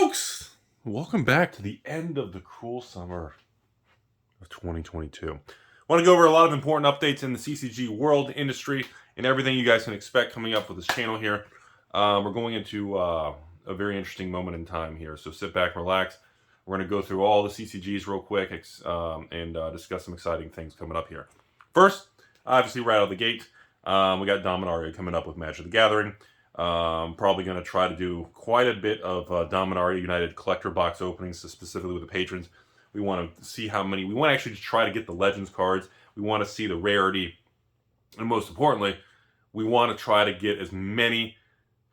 folks! Welcome back to the end of the cruel summer of 2022. I want to go over a lot of important updates in the CCG world, industry, and everything you guys can expect coming up with this channel here. We're going into a very interesting moment in time here, so sit back, relax. We're going to go through all the CCGs real quick and discuss some exciting things coming up here. First, obviously right out of the gate, we got Dominaria coming up with Magic the Gathering. Probably going to try to do quite a bit of Dominaria United collector box openings, specifically with the patrons. We want to see how many. We want to actually try to get the Legends cards. We want to see the rarity. And most importantly, we want to try to get as many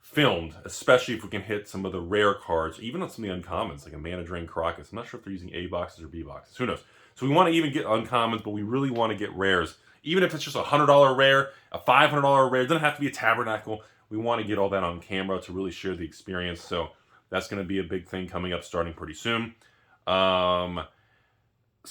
filmed, especially if we can hit some of the rare cards, even on some of the uncommons, like a Mana Drain Crocus. I'm not sure if they're using A boxes or B boxes. Who knows? So we want to even get uncommons, but we really want to get rares. Even if it's just a $100 rare, a $500 rare, it doesn't have to be a Tabernacle. We want to get all that on camera to really share the experience. So that's going to be a big thing coming up starting pretty soon. Some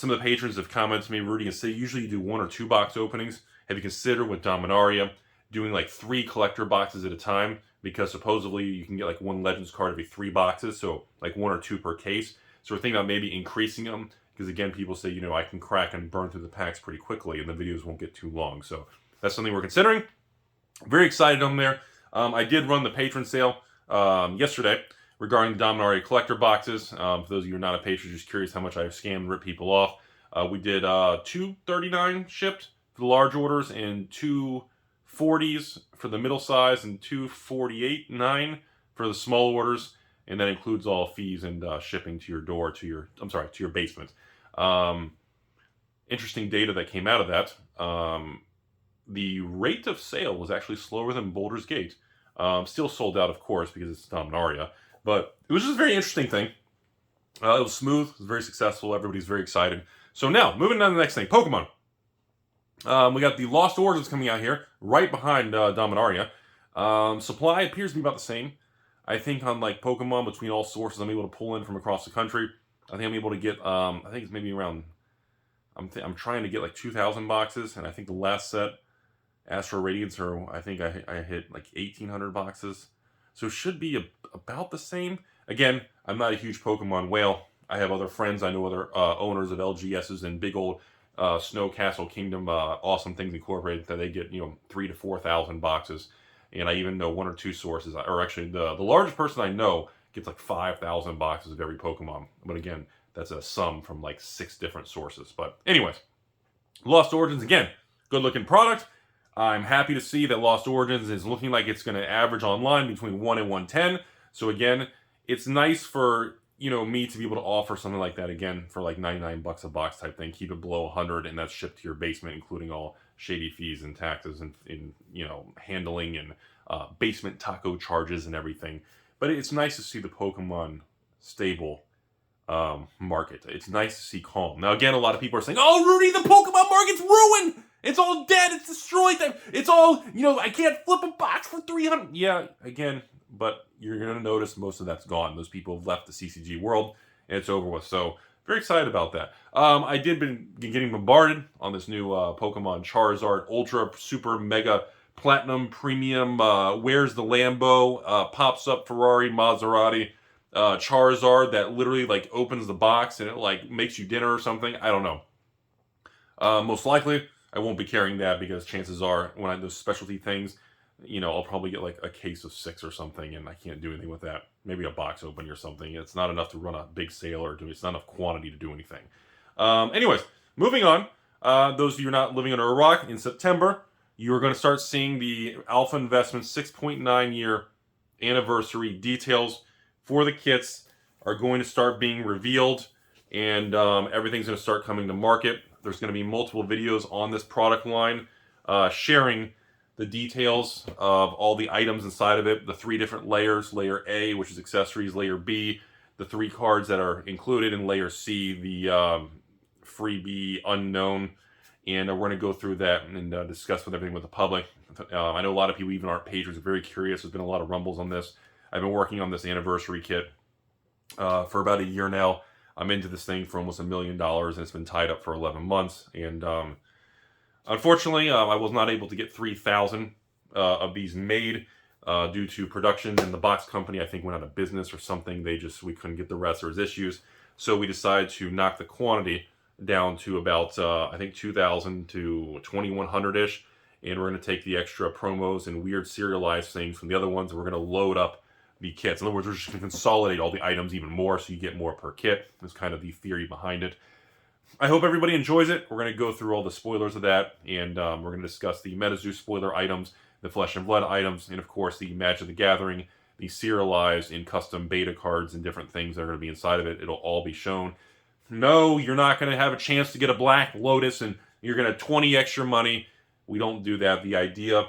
of the patrons have commented to me, Rudy, and say usually you do 1 or 2 box openings. Have you considered with Dominaria doing like 3 collector boxes at a time? Because supposedly you can get like 1 Legends card every 3 boxes. So like 1 or 2 per case. So we're thinking about maybe increasing them. Because again, people say, you know, I can crack and burn through the packs pretty quickly and the videos won't get too long. So that's something we're considering. Very excited on there. I did run the patron sale yesterday regarding the Dominaria collector boxes. For those of you who are not a patron, just curious how much I scammed and ripped people off. We did $239 shipped for the large orders and $240s for the middle size and $248.9 for the small orders. And that includes all fees and shipping to your door, to your basement. Interesting data that came out of that. The rate of sale was actually slower than Baldur's Gate. Still sold out, of course, because it's Dominaria. But it was just a very interesting thing. It was smooth. It was very successful. Everybody's very excited. So now, moving on to the next thing. Pokemon. We got the Lost Origins coming out here, right behind Dominaria. Supply appears to be about the same. I think on like Pokemon, between all sources, I'm able to pull in from across the country. I think I'm able to get, I think it's maybe around, I'm trying to get like 2,000 boxes. And I think the last set, Astro Radiance, or I think I hit like 1,800 boxes. So it should be about the same. Again, I'm not a huge Pokemon whale. I have other friends. I know other owners of LGSs and big old Snow Castle Kingdom, Awesome Things Incorporated, that they get, you know, 3,000 to 4,000 boxes. And I even know 1 or 2 sources, or actually the largest person I know gets like 5,000 boxes of every Pokemon. But again, that's a sum from like 6 different sources. But anyways, Lost Origins, again, good looking product. I'm happy to see that Lost Origins is looking like it's going to average online between 1 and 110. So again, it's nice for, you know, me to be able to offer something like that again for like 99 bucks a box type thing. Keep it below 100, and that's shipped to your basement, including all shady fees and taxes and you know, handling and basement taco charges and everything. But it's nice to see the Pokemon stable market. It's nice to see calm. Now again, a lot of people are saying, "Oh, Rudy, the Pokemon market's ruined. It's all dead. It's destroyed. It's all, you know, I can't flip a box for 300. Yeah, again, but you're going to notice most of that's gone. Those people have left the CCG world, and it's over with. So very excited about that. I did been getting bombarded on this new Pokemon Charizard Ultra Super Mega Platinum Premium. Where's the Lambo? Pops up Ferrari, Maserati, Charizard that literally like opens the box and it like makes you dinner or something. I don't know. Most likely, I won't be carrying that because chances are when I do specialty things, you know, I'll probably get like a case of 6 or something, and I can't do anything with that. Maybe a box opening or something. It's not enough to run a big sale or it's not enough quantity to do anything. Anyways, moving on. Those of you who are not living under a rock, in September, you're going to start seeing the Alpha Investments 6.9 year anniversary details for the kits are going to start being revealed, and everything's going to start coming to market. There's going to be multiple videos on this product line sharing the details of all the items inside of it, the 3 different layers, layer A, which is accessories, layer B, the 3 cards that are included, and layer C, the freebie unknown. And we're going to go through that and discuss with everything with the public. I know a lot of people, even our patrons, are very curious. There's been a lot of rumbles on this. I've been working on this anniversary kit for about a year now. I'm into this thing for almost $1 million, and it's been tied up for 11 months. And unfortunately, I was not able to get 3,000 of these made. due to production, and the box company, I think, went out of business or something. We couldn't get the rest. There was issues. So we decided to knock the quantity down to about, I think, 2,000 to 2,100-ish. And we're going to take the extra promos and weird serialized things from the other ones, and we're going to load up the kits. In other words, we're just going to consolidate all the items even more so you get more per kit. That's kind of the theory behind it. I hope everybody enjoys it. We're going to go through all the spoilers of that, and we're going to discuss the Metazoo spoiler items, the Flesh and Blood items, and of course the Magic the Gathering, the serialized and custom beta cards and different things that are going to be inside of it. It'll all be shown. No, you're not going to have a chance to get a Black Lotus and you're going to 20 extra money. We don't do that. The idea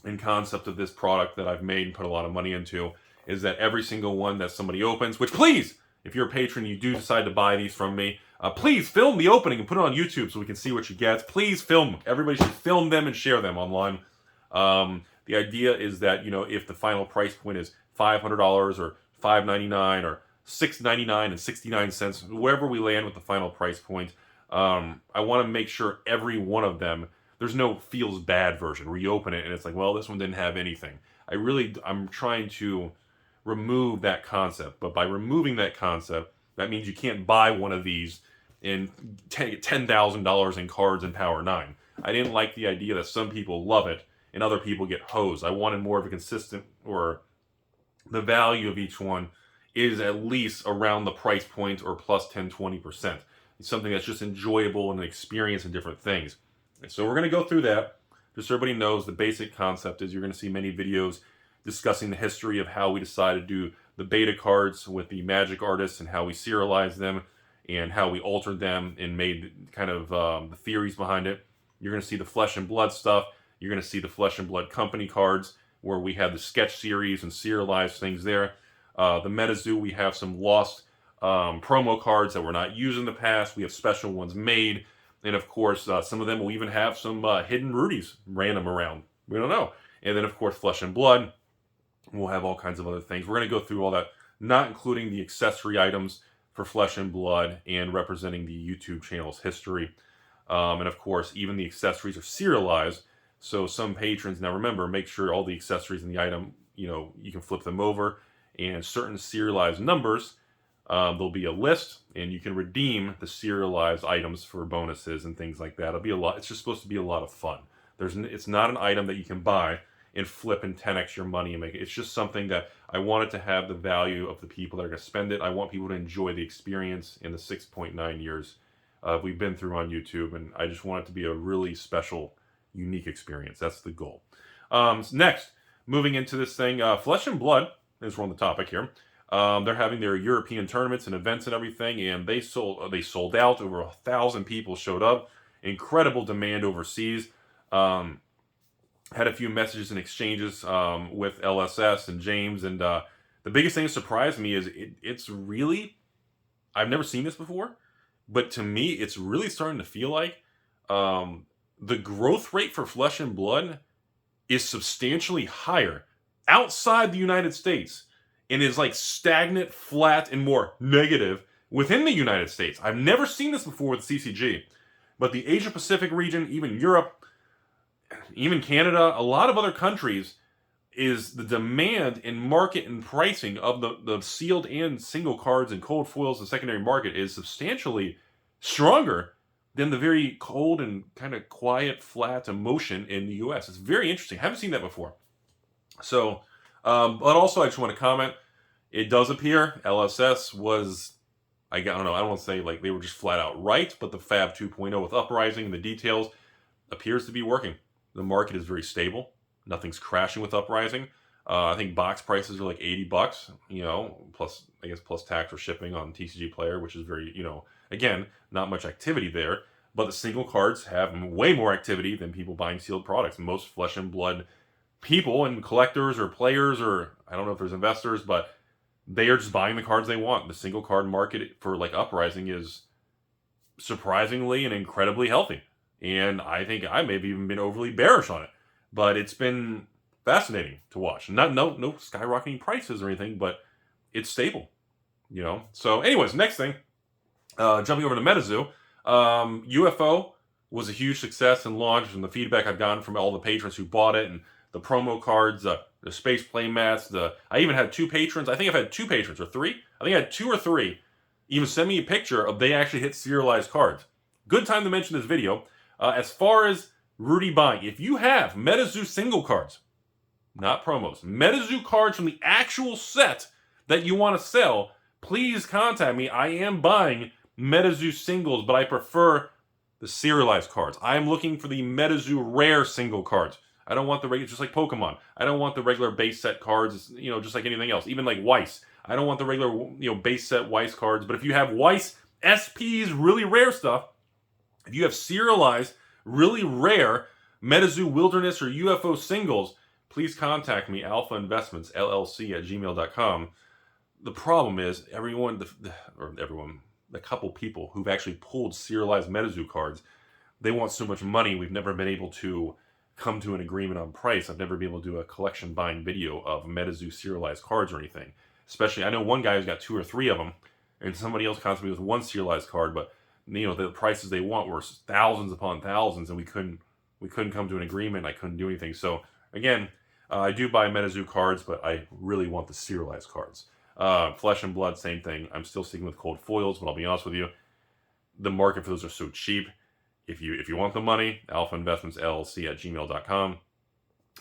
and concept of this product that I've made and put a lot of money into is that every single one that somebody opens, which please, if you're a patron, you do decide to buy these from me, please film the opening and put it on YouTube so we can see what you get. Please film. Everybody should film them and share them online. The idea is that, if the final price point is $500 or $5.99 or $6.99 and 69 cents, wherever we land with the final price point, I want to make sure every one of them, there's no feels bad version where you open it and it's like, well, this one didn't have anything. I'm trying to remove that concept. But by removing that concept, that means you can't buy one of these and get $10,000 in cards in Power 9. I didn't like the idea that some people love it and other people get hosed. I wanted more of a consistent, or the value of each one is at least around the price point or plus 10-20%. It's something that's just enjoyable and an experience and different things. And so we're going to go through that. Just so everybody knows, the basic concept is you're going to see many videos discussing the history of how we decided to do the beta cards with the Magic artists and how we serialized them and how we altered them and made kind of the theories behind it. You're going to see the Flesh and Blood stuff. You're going to see the Flesh and Blood company cards where we had the sketch series and serialized things there. The Metazoo, we have some lost promo cards that were not used in the past. We have special ones made. And of course, some of them will even have some hidden Rudies random around. We don't know. And then of course, Flesh and Blood. We'll have all kinds of other things. We're going to go through all that, not including the accessory items for Flesh and Blood and representing the YouTube channel's history. And of course, even the accessories are serialized. So some patrons, now remember, make sure all the accessories in the item, you can flip them over. And certain serialized numbers, there'll be a list, and you can redeem the serialized items for bonuses and things like that. It'll be a lot. It's just supposed to be a lot of fun. It's not an item that you can buy and flip and 10x your money and make it. It's just something that I want it to have the value of the people that are going to spend it. I want people to enjoy the experience in the 6.9 years we've been through on YouTube, and I just want it to be a really special, unique experience. That's the goal. Next, moving into this thing, Flesh and Blood, as we're on the topic here. They're having their European tournaments and events and everything, and they sold out. Over 1,000 people showed up. Incredible demand overseas. Had a few messages and exchanges with LSS and James, and the biggest thing that surprised me is it's really, I've never seen this before, but to me, it's really starting to feel like the growth rate for Flesh and Blood is substantially higher outside the United States and is like stagnant, flat, and more negative within the United States. I've never seen this before with CCG, but the Asia Pacific region, even Europe, even Canada, a lot of other countries, is the demand in market and pricing of the sealed and single cards and cold foils and secondary market is substantially stronger than the very cold and kind of quiet, flat emotion in the US. It's very interesting. I haven't seen that before. So, but also I just want to comment, it does appear LSS was, I don't know, I don't want to say like they were just flat out right, but the Fab 2.0 with Uprising and the details appears to be working. The market is very stable. Nothing's crashing with Uprising. I think box prices are like $80, plus, I guess, plus tax or shipping on TCG Player, which is very, again, not much activity there. But the single cards have way more activity than people buying sealed products. Most Flesh and Blood people and collectors or players, or I don't know if there's investors, but they are just buying the cards they want. The single card market for like Uprising is surprisingly and incredibly healthy. And I think I may have even been overly bearish on it. But it's been fascinating to watch. No skyrocketing prices or anything, but it's stable. So anyways, next thing, jumping over to Metazoo. UFO was a huge success and launch, and the feedback I've gotten from all the patrons who bought it and the promo cards, the space play mats. I even had 2 patrons. I think I've had 2 patrons or 3. I think I had 2 or 3 even send me a picture of they actually hit serialized cards. Good time to mention this video. As far as Rudy buying, if you have Metazoo single cards, not promos, Metazoo cards from the actual set that you want to sell, please contact me. I am buying Metazoo singles, but I prefer the serialized cards. I am looking for the Metazoo rare single cards. I don't want the regular, just like Pokemon. I don't want the regular base set cards, just like anything else. Even like Weiss. I don't want the regular, base set Weiss cards. But if you have Weiss SPs, really rare stuff, if you have serialized, really rare Metazoo Wilderness or UFO singles, please contact me, AlphainvestmentsLLC@gmail.com. The problem is the couple people who've actually pulled serialized Metazoo cards, they want so much money. We've never been able to come to an agreement on price. I've never been able to do a collection buying video of Metazoo serialized cards or anything. Especially, I know one guy who's got 2 or 3 of them, and somebody else comes to me with 1 serialized card, but the prices they want were thousands upon thousands, and we couldn't come to an agreement. I couldn't do anything. So again, I do buy Metazoo cards, but I really want the serialized cards. Flesh and Blood, same thing. I'm still sticking with cold foils, but I'll be honest with you, the market for those are so cheap. If you want the money, AlphainvestmentsLLC@gmail.com.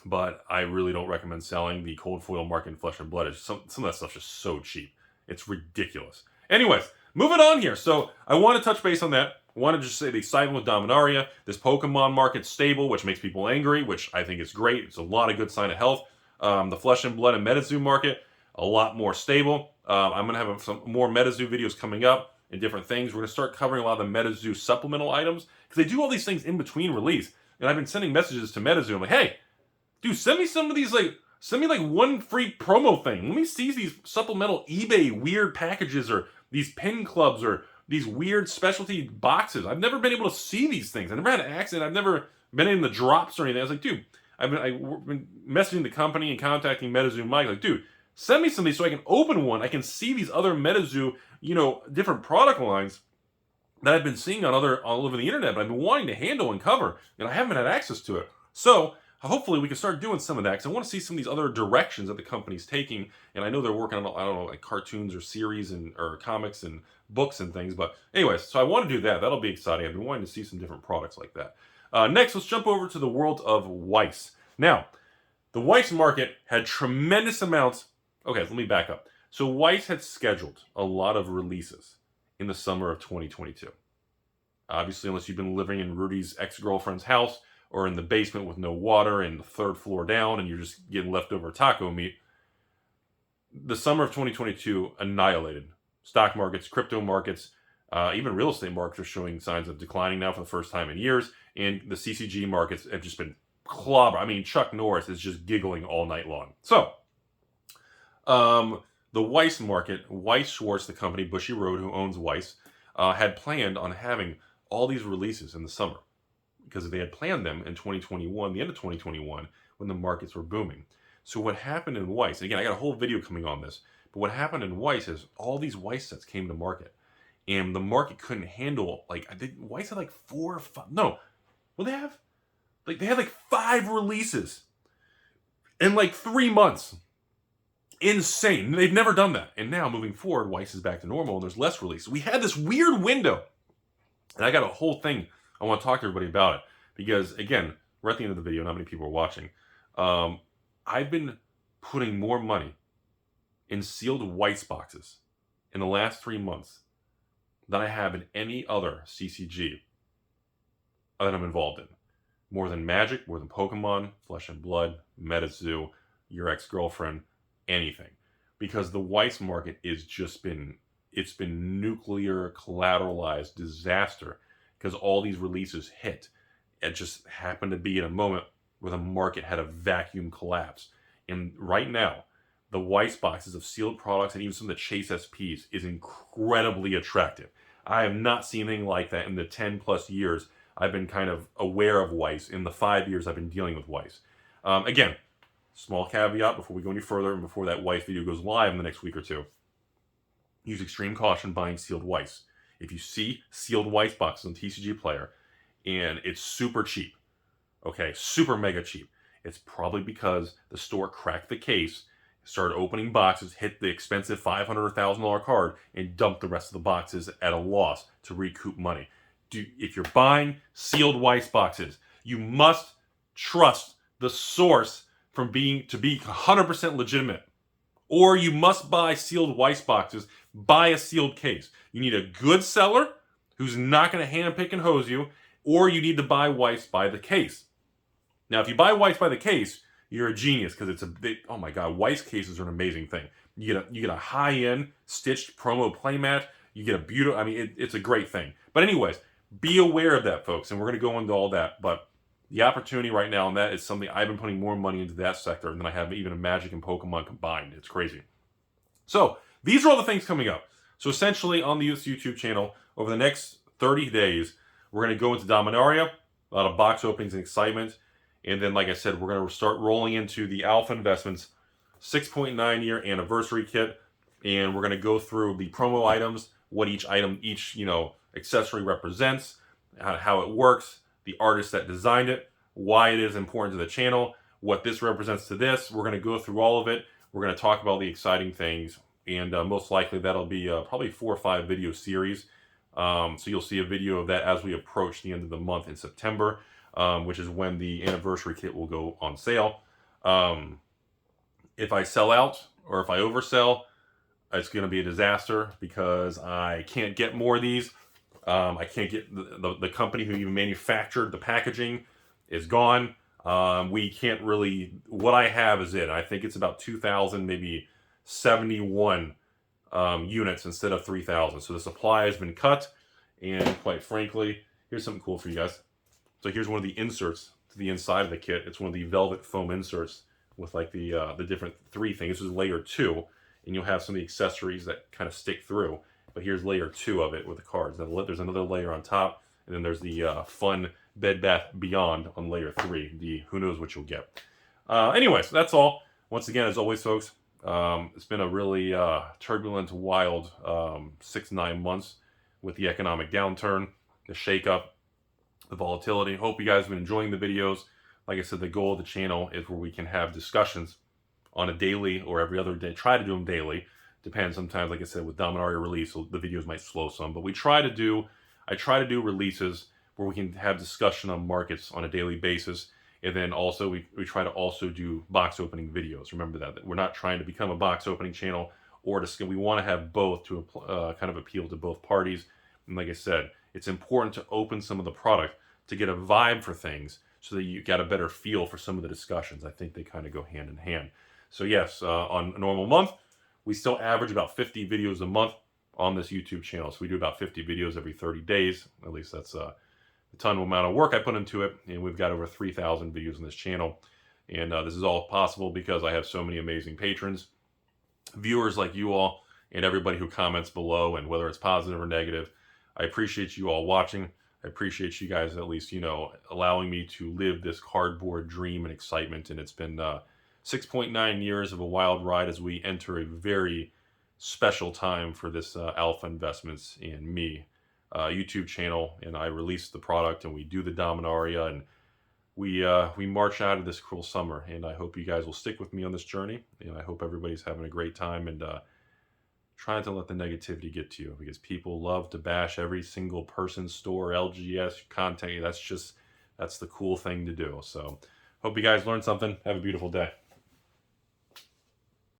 But I really don't recommend selling. The cold foil market in Flesh and Blood is some of that stuff's just so cheap. It's ridiculous. Anyways, moving on here. So I want to touch base on that. I want to just say the excitement with Dominaria. This Pokemon market's stable, which makes people angry, which I think is great. It's a lot of good sign of health. The Flesh and Blood and Metazoo market, a lot more stable. I'm going to have some more Metazoo videos coming up and different things. We're going to start covering a lot of the Metazoo supplemental items because they do all these things in between release. And I've been sending messages to Metazoo. I'm like, hey, dude, send me some of these, send me 1 free promo thing. Let me see these supplemental eBay weird packages or these pin clubs or these weird specialty boxes. I've never been able to see these things. I never had an accident. I've never been in the drops or anything. I was like, dude, I've been messaging the company and contacting Metazoo Mike. Like, dude, send me some of these so I can open one. I can see these other Metazoo, different product lines that I've been seeing all over the internet, but I've been wanting to handle and cover, and I haven't had access to it. So hopefully we can start doing some of that because I want to see some of these other directions that the company's taking. And I know they're working on, I don't know, like cartoons or series or comics and books and things. But anyways, so I want to do that. That'll be exciting. I've been wanting to see some different products like that. Next, let's jump over to the world of Weiss. Now, the Weiss market had tremendous amounts. Okay, let me back up. So Weiss had scheduled a lot of releases in the summer of 2022. Obviously, unless you've been living in Rudy's ex-girlfriend's house, or in the basement with no water and the 3rd floor down and you're just getting leftover taco meat. The summer of 2022 annihilated. Stock markets, crypto markets, even real estate markets are showing signs of declining now for the first time in years. And the CCG markets have just been clobbered. I mean, Chuck Norris is just giggling all night long. So, the Weiss market, Weiss Schwarz, the company, Bushy Road, who owns Weiss, had planned on having all these releases in the summer, because they had planned them in 2021, the end of 2021, when the markets were booming. So what happened in Weiss, and again, I got a whole video coming on this, but what happened in Weiss is all these Weiss sets came to market, and the market couldn't handle, Weiss had 4 or 5, no, well, they had 5 releases in 3 months. Insane. They've never done that. And now, moving forward, Weiss is back to normal, and there's less releases. We had this weird window, and I got a whole thing I want to talk to everybody about it because, again, we're at the end of the video. Not many people are watching. I've been putting more money in sealed Weiss boxes in the last 3 months than I have in any other CCG that I'm involved in. More than Magic, more than Pokemon, Flesh and Blood, Metazoo, your ex-girlfriend, anything. Because the Weiss market is it's been nuclear collateralized disaster. Because all these releases hit. It just happened to be in a moment where the market had a vacuum collapse. And right now, the Weiss boxes of sealed products and even some of the Chase SPs is incredibly attractive. I have not seen anything like that in the 10 plus years I've been kind of aware of Weiss, in the 5 years I've been dealing with Weiss. Again, small caveat before we go any further and before that Weiss video goes live in the next week or 2. Use extreme caution buying sealed Weiss. If you see sealed Weiss boxes on TCG Player, and it's super cheap, okay, super mega cheap, It's probably because the store cracked the case, started opening boxes, hit the expensive $500 or $1,000 card, and dumped the rest of the boxes at a loss to recoup money. If you're buying sealed Weiss boxes, you must trust the source to be 100% legitimate. Or you must buy sealed Weiss boxes, buy a sealed case. You need a good seller who's not going to handpick and hose you, or you need to buy Weiss by the case. Now, if you buy Weiss by the case, you're a genius, because oh my God, Weiss cases are an amazing thing. You get a high-end stitched promo playmat. You get a beautiful, it's a great thing. But anyways, be aware of that, folks, and we're going to go into all that. But the opportunity right now on that is something I've been putting more money into that sector than I have even in Magic and Pokemon combined. It's crazy. So these are all the things coming up. So essentially on the YouTube channel, over the next 30 days, we're going to go into Dominaria, a lot of box openings and excitement. And then, like I said, we're going to start rolling into the Alpha Investments 6.9 year anniversary kit. And we're going to go through the promo items, what each accessory represents, how it works, the artist that designed it, why it is important to the channel, what this represents to this. We're going to go through all of it. We're going to talk about the exciting things. And most likely that'll be probably 4 or 5 video series. So you'll see a video of that as we approach the end of the month in September, which is when the anniversary kit will go on sale. If I sell out or if I oversell, it's going to be a disaster, because I can't get more of these. I can't get the company who even manufactured the packaging is gone. We can't really, what I have is it. I think it's about 2,000, maybe 71 units instead of 3,000. So the supply has been cut, and quite frankly, here's something cool for you guys. So here's one of the inserts to the inside of the kit. It's one of the velvet foam inserts with like the different 3 things. This is layer 2, and you'll have some of the accessories that kind of stick through. But here's layer 2 of it with the cards. There's another layer on top, and then there's the fun Bed Bath Beyond on layer 3. The who knows what you'll get. Anyways, that's all. Once again, as always, folks, it's been a really turbulent, wild 6-9 months with the economic downturn, the shakeup, the volatility. Hope you guys have been enjoying the videos. Like I said, the goal of the channel is where we can have discussions on a daily or every other day. Try to do them daily. Depends sometimes, like I said, with Dominaria release, so the videos might slow some. But I try to do releases where we can have discussion on markets on a daily basis. And then also, we try to also do box opening videos. Remember that we're not trying to become a box opening channel, we want to have both to kind of appeal to both parties. And like I said, it's important to open some of the product to get a vibe for things, so that you got a better feel for some of the discussions. I think they kind of go hand in hand. So yes, on a normal month, we still average about 50 videos a month on this YouTube channel. So we do about 50 videos every 30 days. At least that's a ton of amount of work I put into it. And we've got over 3,000 videos on this channel. And this is all possible because I have so many amazing patrons, viewers like you all, and everybody who comments below, and whether it's positive or negative. I appreciate you all watching. I appreciate you guys at least, allowing me to live this cardboard dream and excitement. And it's been 6.9 years of a wild ride as we enter a very special time for this Alpha Investments and me YouTube channel. And I release the product, and we do the Dominaria, and we march out of this cruel summer. And I hope you guys will stick with me on this journey. And I hope everybody's having a great time, and trying to let the negativity get to you, because people love to bash every single person, store, LGS, content. That's the cool thing to do. So hope you guys learned something. Have a beautiful day.